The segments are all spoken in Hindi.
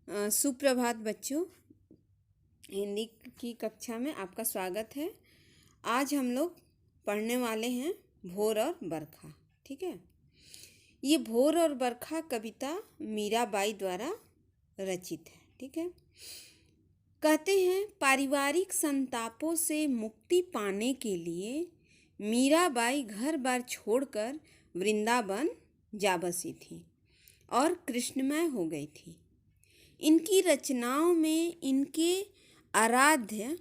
सुप्रभात बच्चों। हिंदी की कक्षा में आपका स्वागत है। आज हम लोग पढ़ने वाले हैं भोर और बरखा। ठीक है, ये भोर और बरखा कविता मीराबाई द्वारा रचित है। ठीक है, कहते हैं पारिवारिक संतापों से मुक्ति पाने के लिए मीराबाई घर बार छोड़कर वृंदावन जा बसी थी और कृष्णमय हो गई थी। इनकी रचनाओं में इनके आराध्य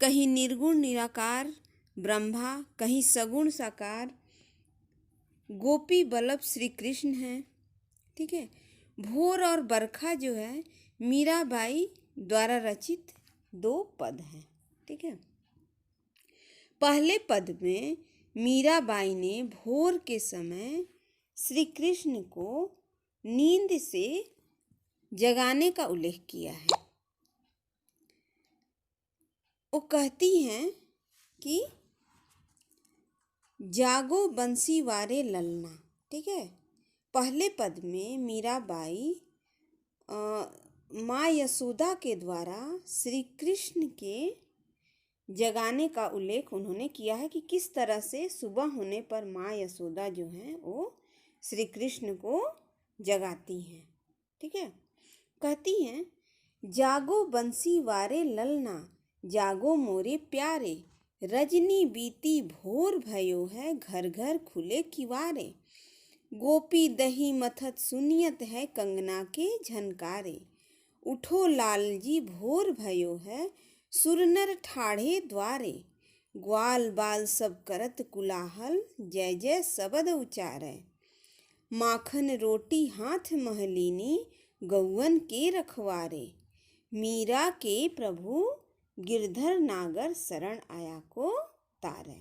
कहीं निर्गुण निराकार ब्रह्मा, कहीं सगुण साकार गोपी बल्लभ श्री कृष्ण हैं। ठीक है, भोर और बरखा जो है मीराबाई द्वारा रचित दो पद हैं। ठीक है, पहले पद में मीराबाई ने भोर के समय श्री कृष्ण को नींद से जगाने का उल्लेख किया है। वो कहती हैं कि जागो बंसी वारे ललना। ठीक है, पहले पद में मीराबाई माँ यशोदा के द्वारा श्री कृष्ण के जगाने का उल्लेख उन्होंने किया है कि किस तरह से सुबह होने पर माँ यशोदा जो हैं वो श्री कृष्ण को जगाती हैं। ठीक है, कहती हैं जागो बंसी वारे ललना, जागो मोरे प्यारे, रजनी बीती भोर भयो है, घर घर खुले किवारे, गोपी दही मथत सुनियत है, कंगना के झनकारे, उठो लालजी भोर भयो है, सुरनर ठाढ़े द्वारे, ग्वाल बाल सब करत कुलाहल, जय जय सबद उचारे, माखन रोटी हाथ महलीनी, गौवन के रखवारे, मीरा के प्रभु गिरधर नागर शरण आया को तारे।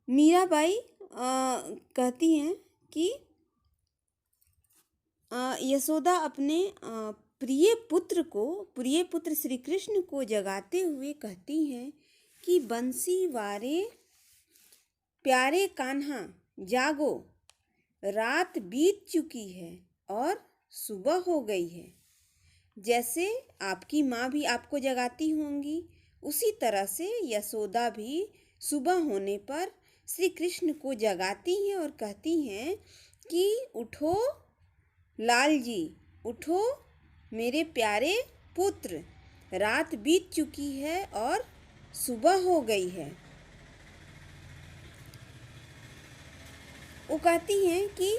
मीराबाई कहती हैं कि यशोदा अपने प्रिय पुत्र श्री कृष्ण को जगाते हुए कहती हैं कि बंसी वारे प्यारे कान्हा जागो, रात बीत चुकी है और सुबह हो गई है। जैसे आपकी माँ भी आपको जगाती होंगी, उसी तरह से यशोदा भी सुबह होने पर श्री कृष्ण को जगाती हैं और कहती हैं कि उठो लाल जी, उठो मेरे प्यारे पुत्र, रात बीत चुकी है और सुबह हो गई है। वो कहती हैं कि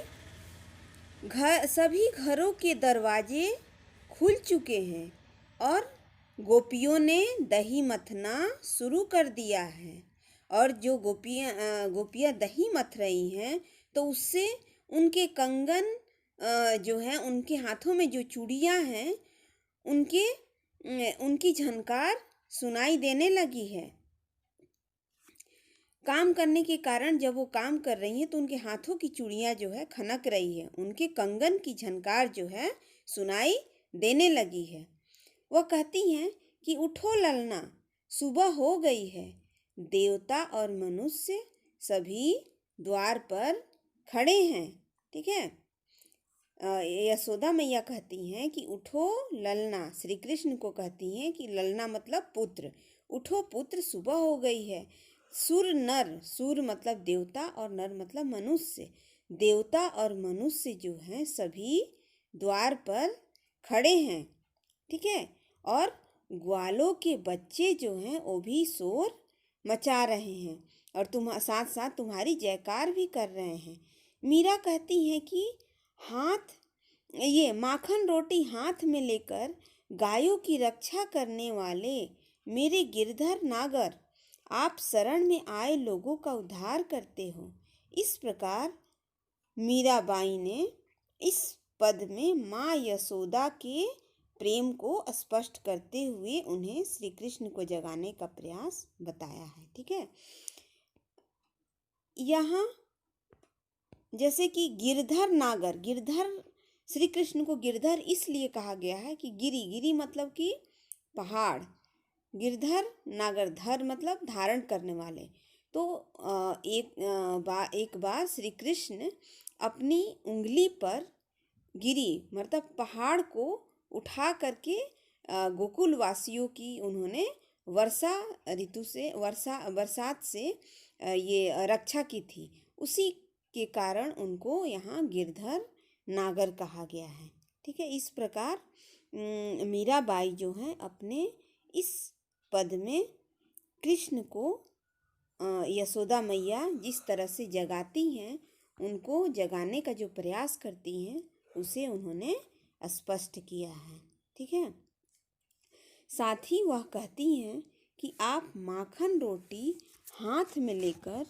सभी घरों के दरवाजे खुल चुके हैं और गोपियों ने दही मथना शुरू कर दिया है। और जो गोपियाँ दही मथ रही हैं तो उससे उनके कंगन जो हैं, उनके हाथों में जो चूड़ियाँ हैं, उनकी झनकार सुनाई देने लगी है। काम करने के कारण जब वो काम कर रही हैं तो उनके हाथों की चूड़ियाँ जो है खनक रही है, उनके कंगन की झनकार जो है सुनाई देने लगी है। वह कहती हैं कि उठो ललना, सुबह हो गई है, देवता और मनुष्य सभी द्वार पर खड़े हैं। ठीक है, यशोदा मैया कहती हैं कि उठो ललना, श्री कृष्ण को कहती हैं कि ललना मतलब पुत्र, उठो पुत्र, सुबह हो गई है। सुर मतलब देवता और नर मतलब मनुष्य, देवता और मनुष्य जो हैं सभी द्वार पर खड़े हैं। ठीक है, और ग्वालों के बच्चे जो हैं वो भी शोर मचा रहे हैं और साथ साथ तुम्हारी जयकार भी कर रहे हैं। मीरा कहती हैं कि ये माखन रोटी हाथ में लेकर गायों की रक्षा करने वाले मेरे गिरधर नागर, आप शरण में आए लोगों का उद्धार करते हो। इस प्रकार मीराबाई ने इस पद में माँ यशोदा के प्रेम को स्पष्ट करते हुए उन्हें श्री कृष्ण को जगाने का प्रयास बताया है। ठीक है, यहाँ जैसे कि गिरधर नागर, गिरधर श्री कृष्ण को गिरधर इसलिए कहा गया है कि गिरी मतलब कि पहाड़, गिरधर नागर, धर मतलब धारण करने वाले। तो एक बार श्री कृष्ण अपनी उंगली पर गिरी मतलब पहाड़ को उठा करके गोकुल वासियों की उन्होंने वर्षा ऋतु से बरसात से ये रक्षा की थी। उसी के कारण उनको यहाँ गिरधर नागर कहा गया है। ठीक है, इस प्रकार मीराबाई जो है अपने इस पद में कृष्ण को यशोदा मैया जिस तरह से जगाती हैं, उनको जगाने का जो प्रयास करती हैं, उसे उन्होंने स्पष्ट किया है। ठीक है, साथ ही वह कहती हैं कि आप माखन रोटी हाथ में लेकर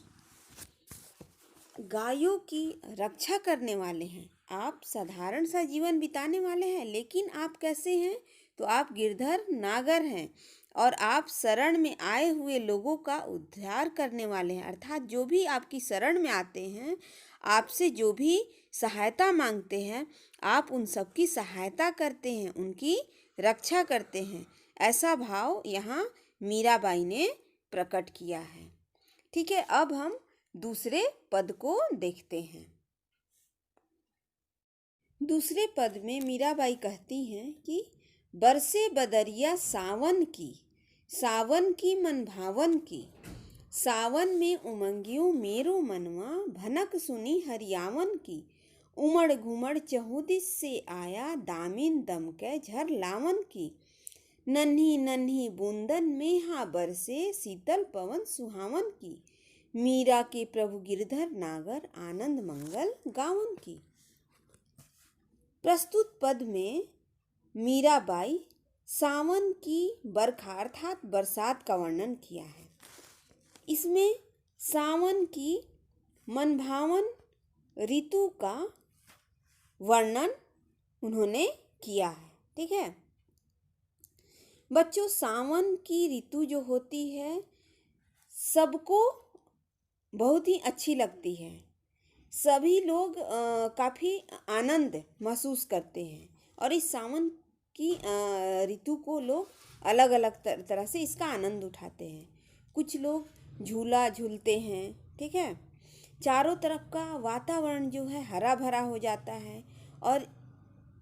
गायों की रक्षा करने वाले हैं। आप साधारण सा जीवन बिताने वाले हैं, लेकिन आप कैसे हैं? तो आप गिरधर नागर हैं और आप शरण में आए हुए लोगों का उद्धार करने वाले हैं। अर्थात जो भी आपकी शरण में आते हैं, आपसे जो भी सहायता मांगते हैं, आप उन सबकी सहायता करते हैं, उनकी रक्षा करते हैं। ऐसा भाव यहाँ मीराबाई ने प्रकट किया है। ठीक है, अब हम दूसरे पद को देखते हैं। दूसरे पद में मीराबाई कहती हैं कि बरसे बदरिया सावन की मन भावन की, सावन में उमंगियों मेरो मनवा, भनक सुनी हरियावन की, उमड़ घुमड़ चहुदिस से आया, दामिन दमके झर लावन की, नन्ही नन्ही बूंदन में हा बरसे, शीतल पवन सुहावन की, मीरा के प्रभु गिरधर नागर आनंद मंगल गावन की। प्रस्तुत पद में मीराबाई सावन की बरखा अर्थात बरसात का वर्णन किया है। इसमें सावन की मनभावन ऋतु का वर्णन उन्होंने किया है। ठीक है बच्चों, सावन की ऋतु जो होती है सबको बहुत ही अच्छी लगती है। सभी लोग काफ़ी आनंद महसूस करते हैं और इस सावन की ऋतु को लोग अलग अलग तरह से इसका आनंद उठाते हैं। कुछ लोग झूला झूलते हैं। ठीक है, चारों तरफ का वातावरण जो है हरा भरा हो जाता है और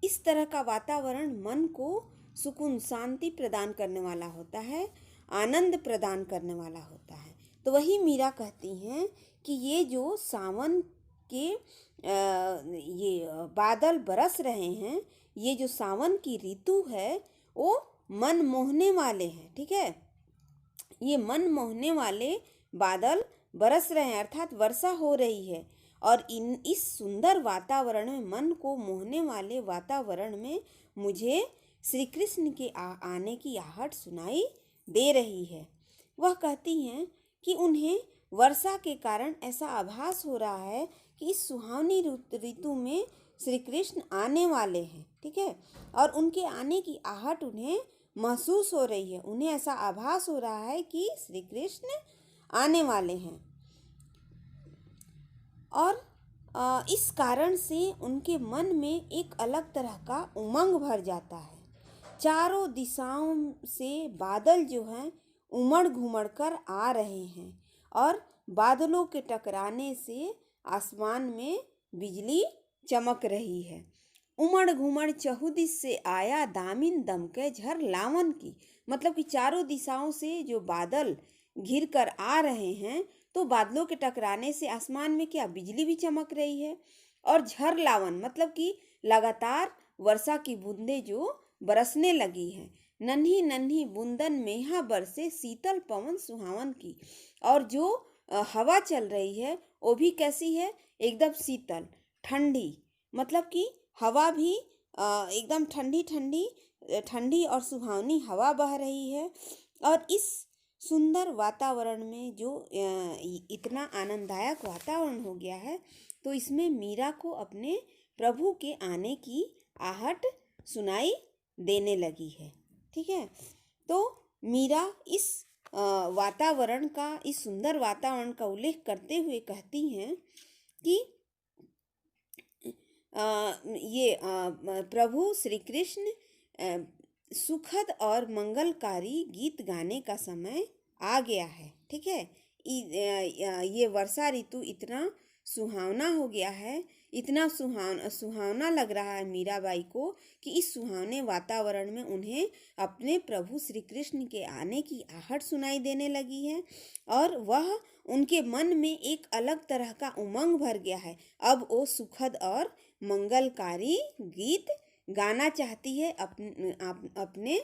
इस तरह का वातावरण मन को सुकून शांति प्रदान करने वाला होता है, आनंद प्रदान करने वाला होता है। तो वही मीरा कहती हैं कि ये जो सावन के ये बादल बरस रहे हैं, ये जो सावन की ऋतु है वो मन मोहने वाले हैं। ठीक है, ये मन मोहने वाले बादल बरस रहे हैं अर्थात वर्षा हो रही है और इस सुंदर वातावरण में, मन को मोहने वाले वातावरण में मुझे श्री कृष्ण के आने की आहट सुनाई दे रही है। वह कहती हैं कि उन्हें वर्षा के कारण ऐसा आभास हो रहा है कि इस सुहावनी ऋतु में श्री कृष्ण आने वाले हैं। ठीक है, और उनके आने की आहट उन्हें महसूस हो रही है। उन्हें ऐसा आभास हो रहा है कि श्री कृष्ण आने वाले हैं और इस कारण से उनके मन में एक अलग तरह का उमंग भर जाता है। चारों दिशाओं से बादल जो हैं उमड़ घुमड़ कर आ रहे हैं और बादलों के टकराने से आसमान में बिजली चमक रही है। उमड़ घुमड़ चहुदिस से आया, दामिन दमके झर लावन की, मतलब कि चारों दिशाओं से जो बादल घिर कर आ रहे हैं, तो बादलों के टकराने से आसमान में क्या बिजली भी चमक रही है। और झर लावन मतलब कि लगातार वर्षा की बूंदें जो बरसने लगी हैं। नन्ही नन्ही बूंदन मेहा बरसे, शीतल पवन सुहावन की, और जो हवा चल रही है वो भी कैसी है, एकदम शीतल ठंडी, मतलब कि हवा भी एकदम ठंडी ठंडी ठंडी और सुहावनी हवा बह रही है। और इस सुंदर वातावरण में जो इतना आनंददायक वातावरण हो गया है, तो इसमें मीरा को अपने प्रभु के आने की आहट सुनाई देने लगी है। ठीक है, तो मीरा इस वातावरण का, इस सुंदर वातावरण का उल्लेख करते हुए कहती हैं कि ये प्रभु श्री कृष्ण सुखद और मंगलकारी गीत गाने का समय आ गया है। ठीक है, ये वर्षा ऋतु इतना सुहावना हो गया है इतना सुहावना लग रहा है मीराबाई को कि इस सुहावने वातावरण में उन्हें अपने प्रभु श्री कृष्ण के आने की आहट सुनाई देने लगी है और वह उनके मन में एक अलग तरह का उमंग भर गया है। अब वो सुखद और मंगलकारी गीत गाना चाहती है अपने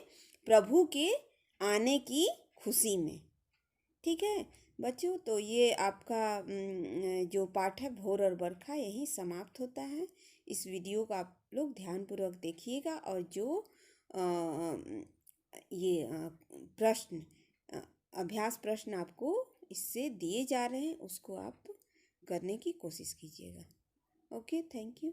प्रभु के आने की खुशी में। ठीक है बच्चों, तो ये आपका जो पाठ है भोर और बरखा यही समाप्त होता है। इस वीडियो को आप लोग ध्यानपूर्वक देखिएगा और जो ये प्रश्न अभ्यास प्रश्न आपको इससे दिए जा रहे हैं उसको आप करने की कोशिश कीजिएगा। Okay, thank you.